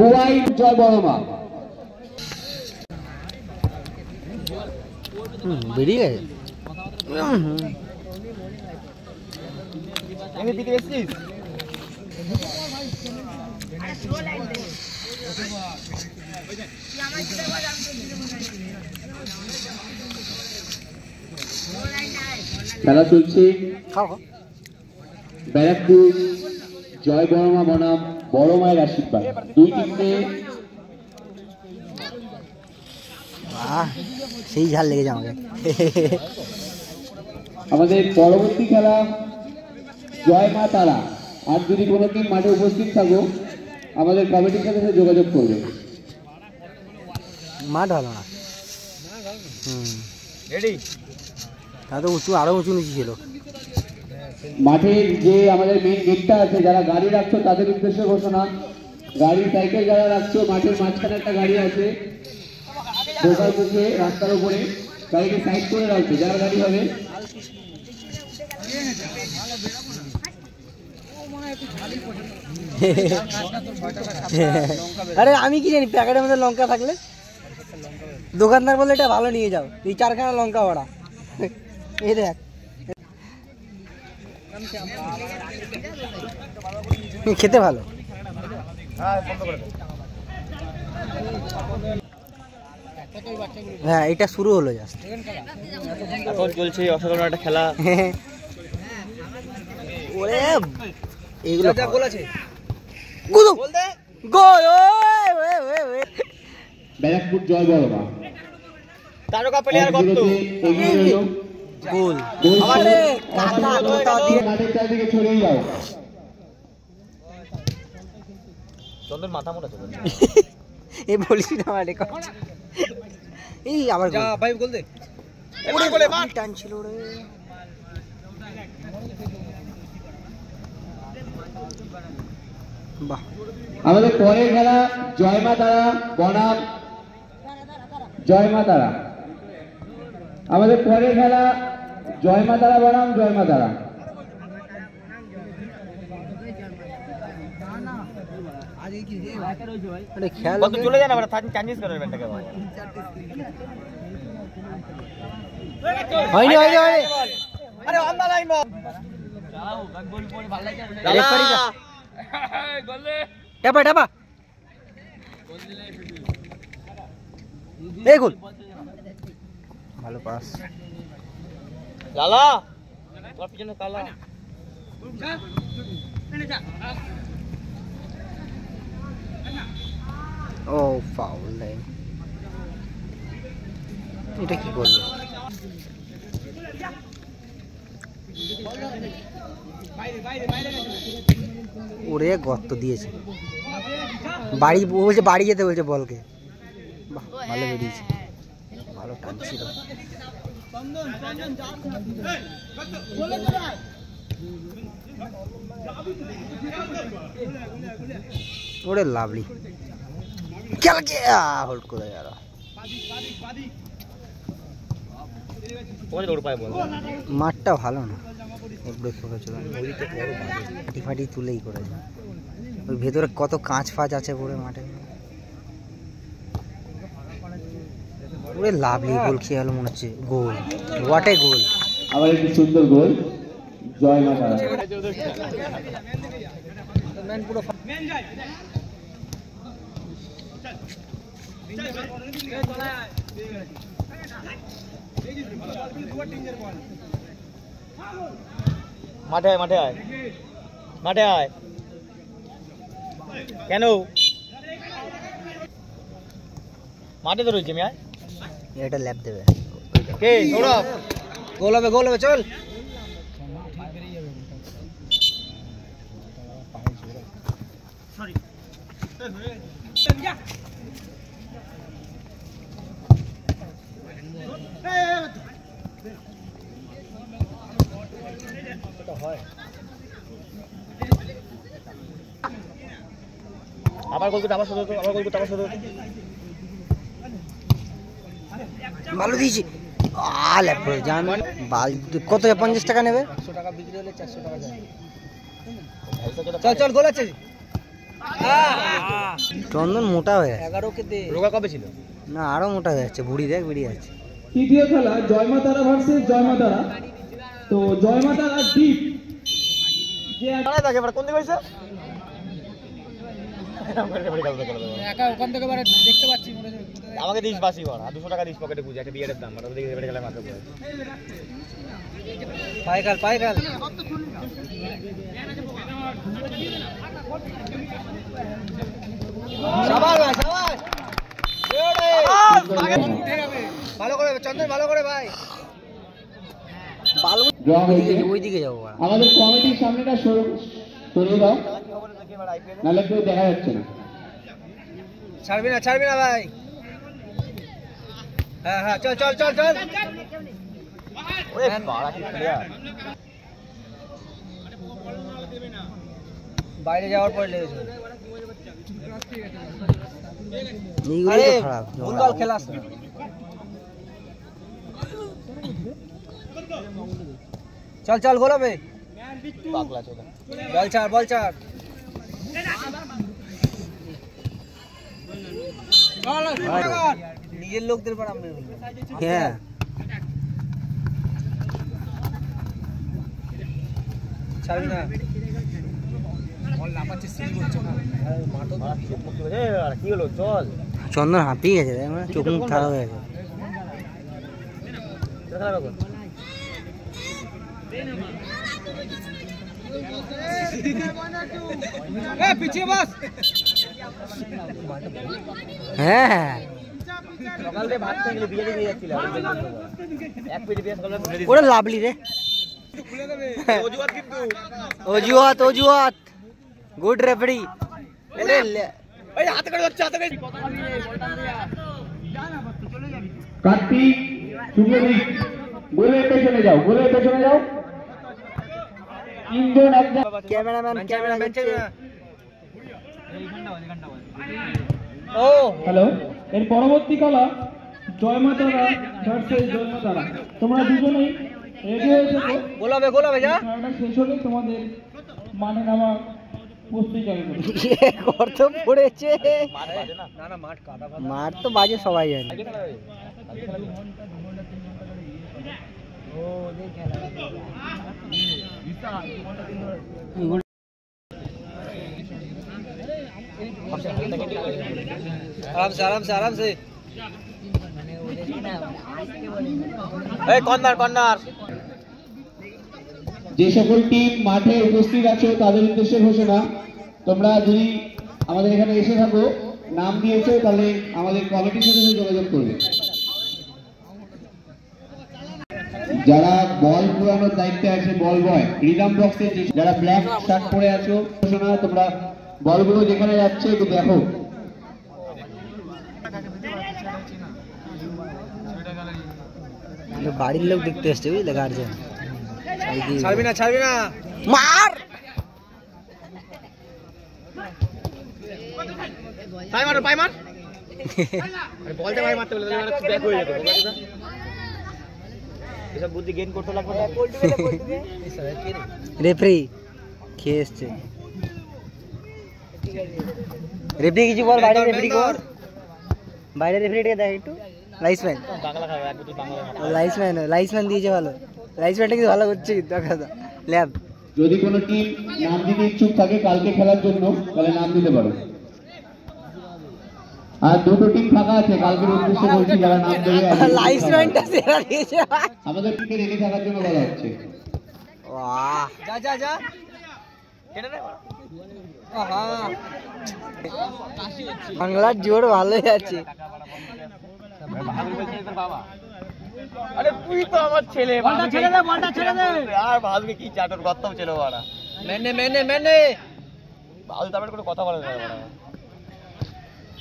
বুবাই জয় বড়মা। বেরিয়ে গেছে খেলা চলছে ব্যারাকপুর জয় বড়মা বনাম বড় মায়ের আশীর্বাদ। দুই টিমে সেই ঝাল লেগেছে আমাকে। আমাদের পরবর্তী খেলা জয় মা তারা। আর যদি কোনো টিম মাঠে উপস্থিত থাকো আমাদের কমিটির সাথে যোগাযোগ করবে। মাঠ ভালো না, তা তো উঁচু, আরো উঁচু নিচু ছিল। মাঠের যে আমাদের মেন গেটটা আছে, যারা গাড়ি রাখছো তাদের উদ্দেশ্যে ঘোষণা, গাড়ি সাইকেল যারা রাখছো মাঠের মাঝখানে একটা গাড়ি আছে ঢোকার মুখে রাস্তার উপরে, গাড়িকে সাইড করে রাখছো যারা গাড়ি হবে। আরে আমি কি জানি প্যাকেটের মধ্যে লঙ্কা থাকলে দোকানদার বলে এটা ভালো নিয়ে যাও, এই 4খানা লঙ্কা ওরা। এই দেখ খেতে ভালো। হ্যাঁ এটা শুরু হলো জাস্ট, এখন চলছে অসাধারণ একটা খেলা। ওরে এইগুলো গোল আছে, গোল দে, গোল। ব্যারাকপুর জয় বড়মা তারকা প্লেয়ার কত গোল। আমারে কাকা তোতা দিয়ে মাঠের চারদিকে ছড়িয়ে যাও। চন্দন মাথা মোটা চলে এই বলিস না মাঠে কত। এই আবার যা ভাই গোল দে, ওরে গোলে মার টানছিল রে। বাহ, আমাদের পরের খেলা জয় মা তারা বনাম জয় মা তারা। আমাদের পরের খেলা জয় মা তারা বনাম জয় মা তারা। চলে যান আমরা চাইনিজ করার ব্যান্ডটাকে ভাই। হয়নি হয়নি হয়নি। আরে অন দা লাইন বল যাও গোল পড়ে ভালো লাগে রেফারি যা গোল দে টাপা টাপা এই গোল, ভালো পাস লালা তোর পিছনে কালা ও ফাউল লাইন। এটা কি করলো? ওরে গর্ত দিয়েছে, বাড়ি বলছে, বাড়ি যেতে বলছে বলকে। বাহ ভালো বেরিয়েছে, ভালো টানছিল। ওরে লাভলি খেলা কে হোল্ড করে গেল। মাঠটা ভালো না, ফাটি ফাটি তুলেই করেছে। ওই ভেতরে কত কাঁচ ফাঁচ আছে পুরো মাঠে। পুরো লাভলি গোল খেয়ে গেল মনে হচ্ছে। গোল, হোয়াট এ গোল। আবার একটি সুন্দর গোল জয় মা তারা। মাঠে আয় মাঠে আয় মাঠে আয় কেন মাঠে তো রয়েছে মিয়া। এটা ল্যাপ দেবে কে সৌরভ? গোল হবে, গোল হবে, চল। আবার গোল করতে, আবার শুরু, আবার গোল করতে, আবার শুরু। ভালো দিয়েছি। জান বাল কত? 50 টাকা নেবে। 100 টাকা বিক্রি হলে 400 টাকা যায়। চল চল, গোল আছে। চন্দন মোটা হয়ে গেছে। 11 কে দে। রোগা কবে ছিল? না আরো মোটা হয়ে যাচ্ছে, বুড়ি দেখ বেরিয়ে যাচ্ছে। তৃতীয় খেলা জয়মাতারা ভার্সেস জয়মাতারা। তো জয়মাতারা ডিপ যে কোন দিকে হইছে? একা ওখান থেকে বারে দেখতে পাচ্ছি মনে হচ্ছে। আমাকে দিস বাসি বড় 200 টাকা দিস পকেটে বুঝে একটা বিয়ারের দাম বড় দেখে এবারে গেলে মাথা পড়ে। পায়কাল শাবাশ ভাই শাবাশ। ভালো করে চন্দন, ভালো করে ভাই। ড্র হয়েছে। ওইদিকে যাবো। আমাদের কমিটির সামনেটা সরিয়ে দাও, নাহলে কেউ দেখা যাচ্ছে না। ছাড়বি না ভাই। হ্যাঁ চল। ওরে বাড়া কি প্লেয়ার। বাইরে যাওয়ার পরে লেগেছে। আরে ভুলভাল খেলাস না। চল গোল হবে। পাগলা চোদা। বল ছাড়। নিজের লোকদের পর আমরা। হ্যাঁ ছাড়বি না। কি হলো চল। চন্দন হাঁপিয়ে গেছে, চোখ মুখ ঠাড়া হয়ে গেছে। পিছিয়ে বস। হ্যাঁ সকালে ভাত খেয়ে বিয়ে দিয়ে যাচ্ছিলাম। এক পেটি দিয়ে সকালে ওটা লাভলি রে। অজুহাত কিন্তু অজুহাত গুড রেফারি। এই হাতে করে যাচ্ছে কার্তিক শুভদীপ গোলের পেছনে যাও। তিনজন একজন। ক্যামেরাম্যান ও হ্যালো, এর পরবর্তী খেলা জয়মাতারা ভার্সেস জয়মাতারা। তোমরা দুজনেই রেডি হয়ে থেকো। গোল হবে যা। খেলাটা শেষ হলে তোমাদের মানে নামা প্রস্তুতি চালু করবে। গর্ত পড়েছে। না মাঠ কাটা। মাঠ তো বাজে সবাই জানে। आराम से কর্নার। যে সকল টিম মাঠে উপস্থিত আছো তাদের উদ্দেশ্যে ঘোষণা, তোমরা যদি আমাদের এখানে এসে থাকো, নাম দিয়েছো, তাহলে আমাদের কমিটির সাথে যোগাযোগ করবে। যারা বল পুরানোর দায়িত্বে আছে, বল বয় রিদম বক্সে যারা ব্ল্যাক শার্ট পরে আছো, ঘোষণা তোমরা বলগুলো যেখানে যাচ্ছে একটু দেখো। বাড়ির লোক দেখতে এসছে বুঝলে, গার্জেন। ছাড়বি না মার। পাই মার আরে বলতে ভাই মারতে বলে ব্যাক হয়ে যেত। এসব বুদ্ধি গেইন করতে লাগবে না। রেফারি খেয়ে এসছে। রেফারি কিছু বল, বাইরে রেফারি কর। বাইরে রেফারিটাকে দেখ একটু। লাইসম্যান বাংলা খাবে এক দুটো বাংলা। লাইসম্যান দিয়েছে ভালো। লাইসম্যানটা কিন্তু ভালো করছে কিন্তু দেখা ল্যাব। যদি কোনো টিম নাম দিতে ইচ্ছুক থাকে কালকে খেলার জন্য, তাহলে নাম দিতে পারো। আর দুটো টিম ফাঁকা আছে, কালকের উদ্দেশ্যে বলছি, যারা নাম দেবে লাইসম্যানটা সেরা দিয়েছে। আমাদের টিমকে রেডি থাকার জন্য বলা হচ্ছে। বাহ যা কেটে নে। আহা বাংলার জোর ভালোই আছে। আরে তুই তো আমার ছেলে, বলটা ছেড়ে দে আর ভাববে কি চাটর গত্তম ছিল বাড়া। মেনে ভালো তারপরে কোনো কথা বলে না বাড়া।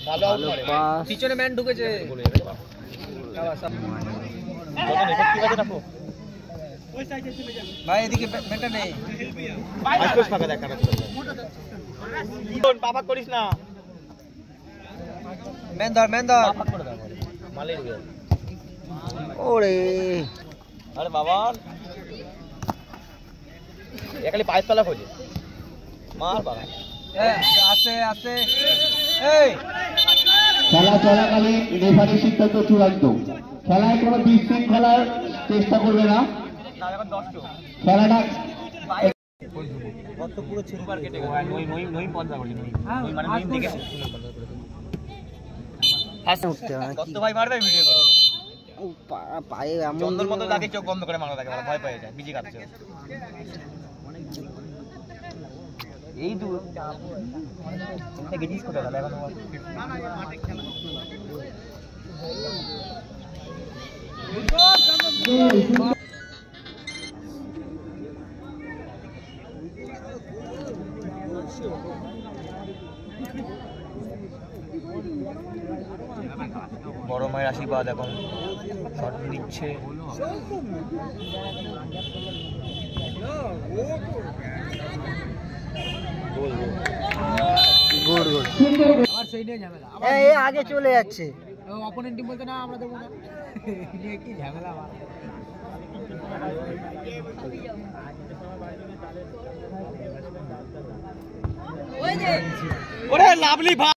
ভালো পাস। পিছনে ম্যান ঢুকেছে। ভাই এদিকে ম্যানটা নেই। আজকে ফাঁকা দেখা না। পাপা করিস না। ম্যান ধর পাপা করে দাও মালের ঢুকে। ওরে আরে বাবা এখানে পায়ের তলা খোঁজে মার বাবা। খেলা চলাকালীন রেফারির সিদ্ধান্ত চূড়ান্ত। খেলায় কোনো বিশৃঙ্খলার চেষ্টা করবে না। খেলাটা পায়ে চন্দন মতো তাকে চোখ বন্ধ করে মারা থাকে, ভয় পেয়ে যায়, বিজি কাটছে। এই দূর গেছিস কোথায় এখন? বড় মায়ের আশীর্বাদ এখন শট নিচ্ছে। গুড গুড, আগে চলে যাচ্ছে। অপোনেন্ট টিম বলতে না আমরা দেবো না, কি ঝামেলা। ওরে লাভলি ভাই।